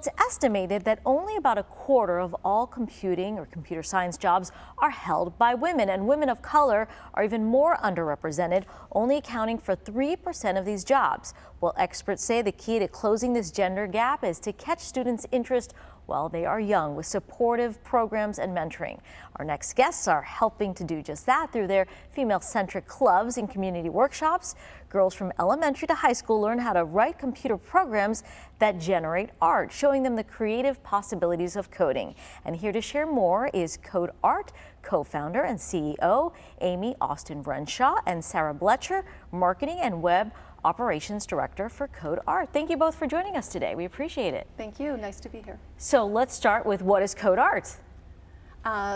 It's estimated that only about a quarter of all computing or computer science jobs are held by women, and women of color are even more underrepresented, only accounting for 3% of these jobs. Well, experts say the key to closing this gender gap is to catch students' interest while they are young with supportive programs and mentoring. Our next guests are helping to do just that through their female-centric clubs and community workshops. Girls from elementary to high school learn how to write computer programs that generate art, showing them the creative possibilities of coding. And here to share more is Code Art co-founder and CEO Amy Austin Renshaw and Sarah Blecher, marketing and web operations director for Code Art. Thank you both for joining us today. We appreciate it. Thank you. Nice to be here. So let's start with, what is Code Art?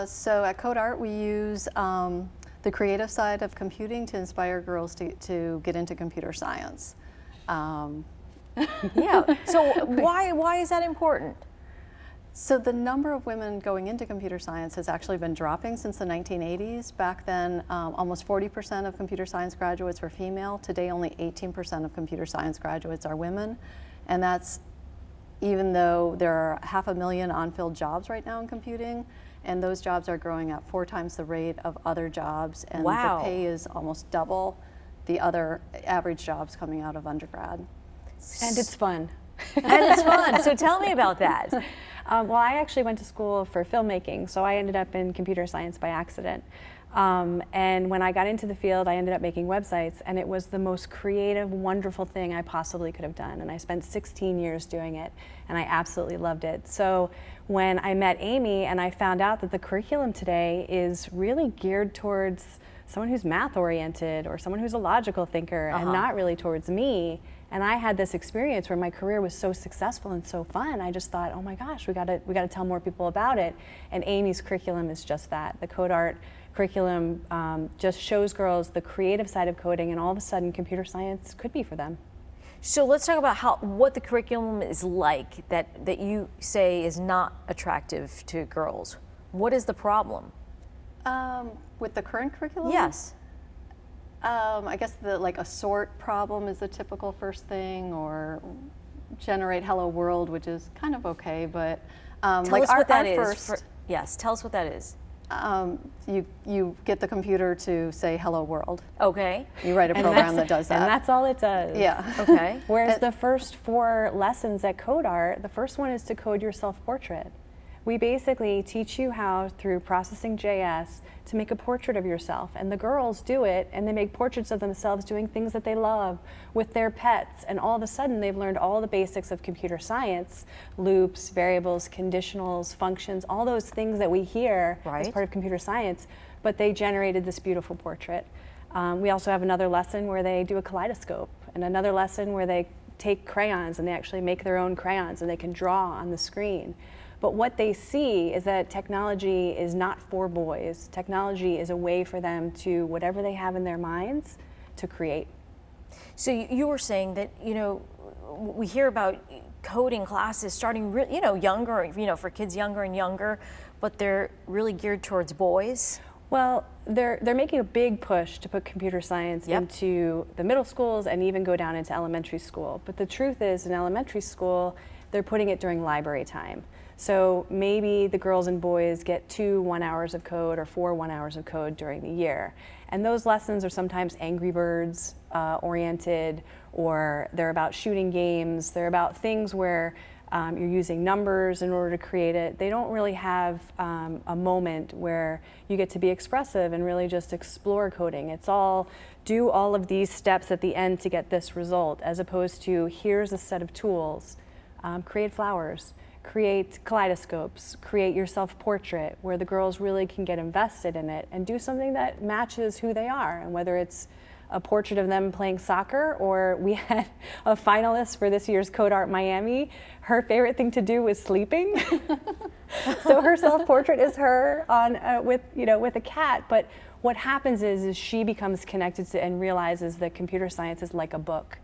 So at Code Art, we use the creative side of computing to inspire girls to get into computer science. Yeah. So why is that important? So the number of women going into computer science has actually been dropping since the 1980s. Back then, almost 40% of computer science graduates were female. Today, only 18% of computer science graduates are women. And that's even though there are 500,000 unfilled jobs right now in computing, and those jobs are growing at 4 times the rate of other jobs, and wow. The pay is almost double the other average jobs coming out of undergrad. And it's fun. And it's fun. So tell me about that. Well, I actually went to school for filmmaking, so I ended up in computer science by accident. And when I got into the field, I ended up making websites, and it was the most creative, wonderful thing I possibly could have done. And I spent 16 years doing it, and I absolutely loved it. So when I met Amy and I found out that the curriculum today is really geared towards someone who's math-oriented or someone who's a logical thinker and not really towards me, and I had this experience where my career was so successful and so fun, I just thought, oh my gosh, we gotta tell more people about it. And Amy's curriculum is just that. The Code Art curriculum just shows girls the creative side of coding, and all of a sudden computer science could be for them. So let's talk about what the curriculum is like that you say is not attractive to girls. What is the problem? With the current curriculum? Yes. I guess like a sort problem is the typical first thing, or generate hello world, which is kind of okay, but tell like us what that is. First, yes, tell us what that is. You get the computer to say hello world. Okay. You write a program that does that. And that's all it does. Yeah. Okay. Whereas the first 4 lessons at Code Art, the first one is to code your self-portrait. We basically teach you how, through processing JS, to make a portrait of yourself. And the girls do it, and they make portraits of themselves doing things that they love with their pets. And all of a sudden, they've learned all the basics of computer science: loops, variables, conditionals, functions, all those things that we hear as part of computer science. But they generated this beautiful portrait. We also have another lesson where they do a kaleidoscope, and another lesson where they take crayons and they actually make their own crayons and they can draw on the screen. But what they see is that technology is not for boys. Technology is a way for them to, whatever they have in their minds, to create. So you were saying that, we hear about coding classes starting younger, for kids younger and younger, but they're really geared towards boys. Well, they're making a big push to put computer science into the middle schools and even go down into elementary school. But the truth is, in elementary school, they're putting it during library time. So maybe the girls and boys get 2 1-hours of code or 4 1-hours of code during the year. And those lessons are sometimes Angry Birds oriented, or they're about shooting games. They're about things where you're using numbers in order to create it. They don't really have a moment where you get to be expressive and really just explore coding. It's all do all of these steps at the end to get this result, as opposed to here's a set of tools. Create flowers, create kaleidoscopes, create your self-portrait, where the girls really can get invested in it and do something that matches who they are. And whether it's a portrait of them playing soccer, or we had a finalist for this year's Code Art Miami, her favorite thing to do was sleeping. So her self-portrait is her with a cat. But what happens is she becomes connected to and realizes that computer science is like a book.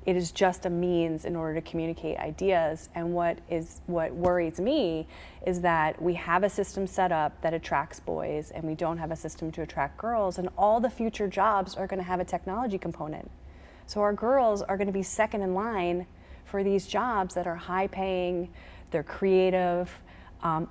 It is just a means in order to communicate ideas. And what worries me is that we have a system set up that attracts boys, and we don't have a system to attract girls, and all the future jobs are going to have a technology component. So our girls are going to be second in line for these jobs that are high paying, they're creative.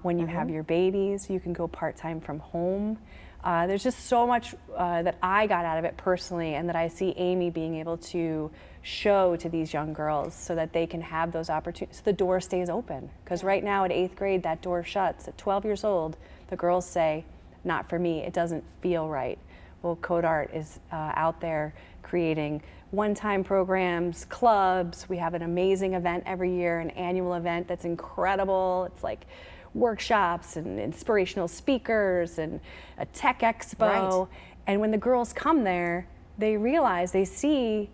When you have your babies, you can go part-time from home. There's just so much that I got out of it personally, and that I see Amy being able to show to these young girls so that they can have those opportunities, so the door stays open. Because right now at 8th grade, that door shuts. At 12 years old, the girls say, not for me, it doesn't feel right. Well, Code Art is out there creating one-time programs, clubs. We have an amazing event every year, an annual event that's incredible. It's like workshops and inspirational speakers and a tech expo. Right. And when the girls come there, they realize, they see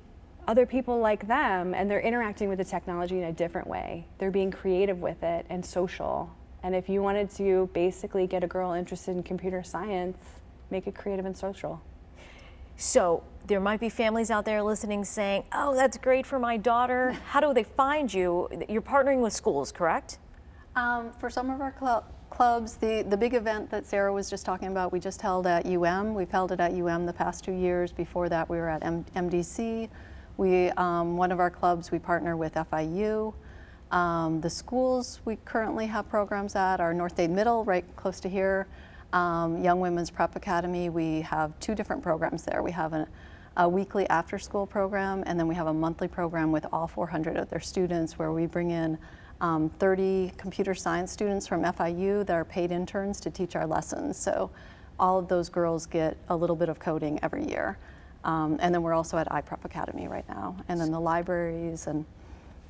other people like them, and they're interacting with the technology in a different way. They're being creative with it and social. And if you wanted to basically get a girl interested in computer science, make it creative and social. So there might be families out there listening saying, oh, that's great for my daughter. How do they find you? You're partnering with schools, correct? For some of our clubs, the big event that Sarah was just talking about, we just held at UM. We've held it at UM the past 2 years. Before that, we were at MDC. One of our clubs, we partner with FIU. The schools we currently have programs at are North Dade Middle, right close to here. Young Women's Prep Academy, we have 2 different programs there. We have a weekly after-school program, and then we have a monthly program with all 400 of their students, where we bring in 30 computer science students from FIU that are paid interns to teach our lessons. So all of those girls get a little bit of coding every year. And then we're also at iPrep Academy right now, and then the libraries and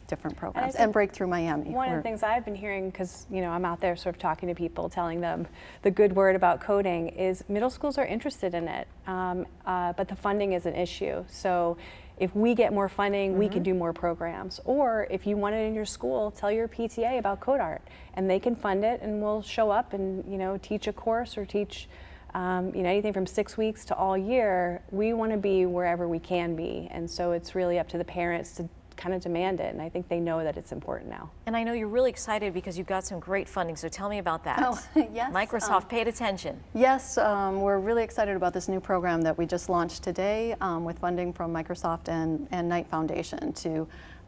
different programs, and Breakthrough Miami. One of the things I've been hearing, because I'm out there sort of talking to people, telling them the good word about coding, is middle schools are interested in it, but the funding is an issue. So if we get more funding, we can do more programs. Or if you want it in your school, tell your PTA about Code Art, and they can fund it, and we'll show up and teach a course or teach anything from 6 weeks to all year. We want to be wherever we can be, and so it's really up to the parents to kind of demand it, and I think they know that it's important now. And I know you're really excited because you've got some great funding, so tell me about that. Oh, yes. Microsoft paid attention. Yes, we're really excited about this new program that we just launched today with funding from Microsoft and Knight Foundation.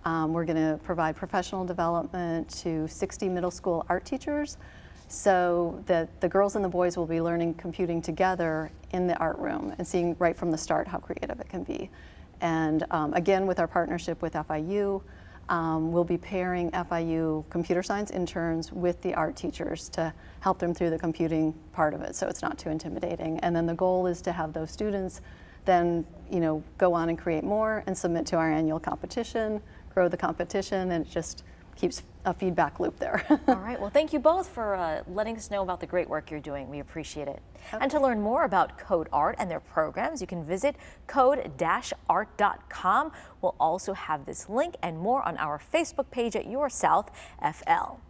We're going to provide professional development to 60 middle school art teachers, so that the girls and the boys will be learning computing together in the art room and seeing right from the start how creative it can be. And again, with our partnership with FIU, we'll be pairing FIU computer science interns with the art teachers to help them through the computing part of it, so it's not too intimidating. And then the goal is to have those students then go on and create more and submit to our annual competition, grow the competition, and it just keeps a feedback loop there. All right, well, thank you both for letting us know about the great work you're doing. We appreciate it. Okay. And to learn more about Code Art and their programs, you can visit code-art.com. We'll also have this link and more on our Facebook page at Your South FL.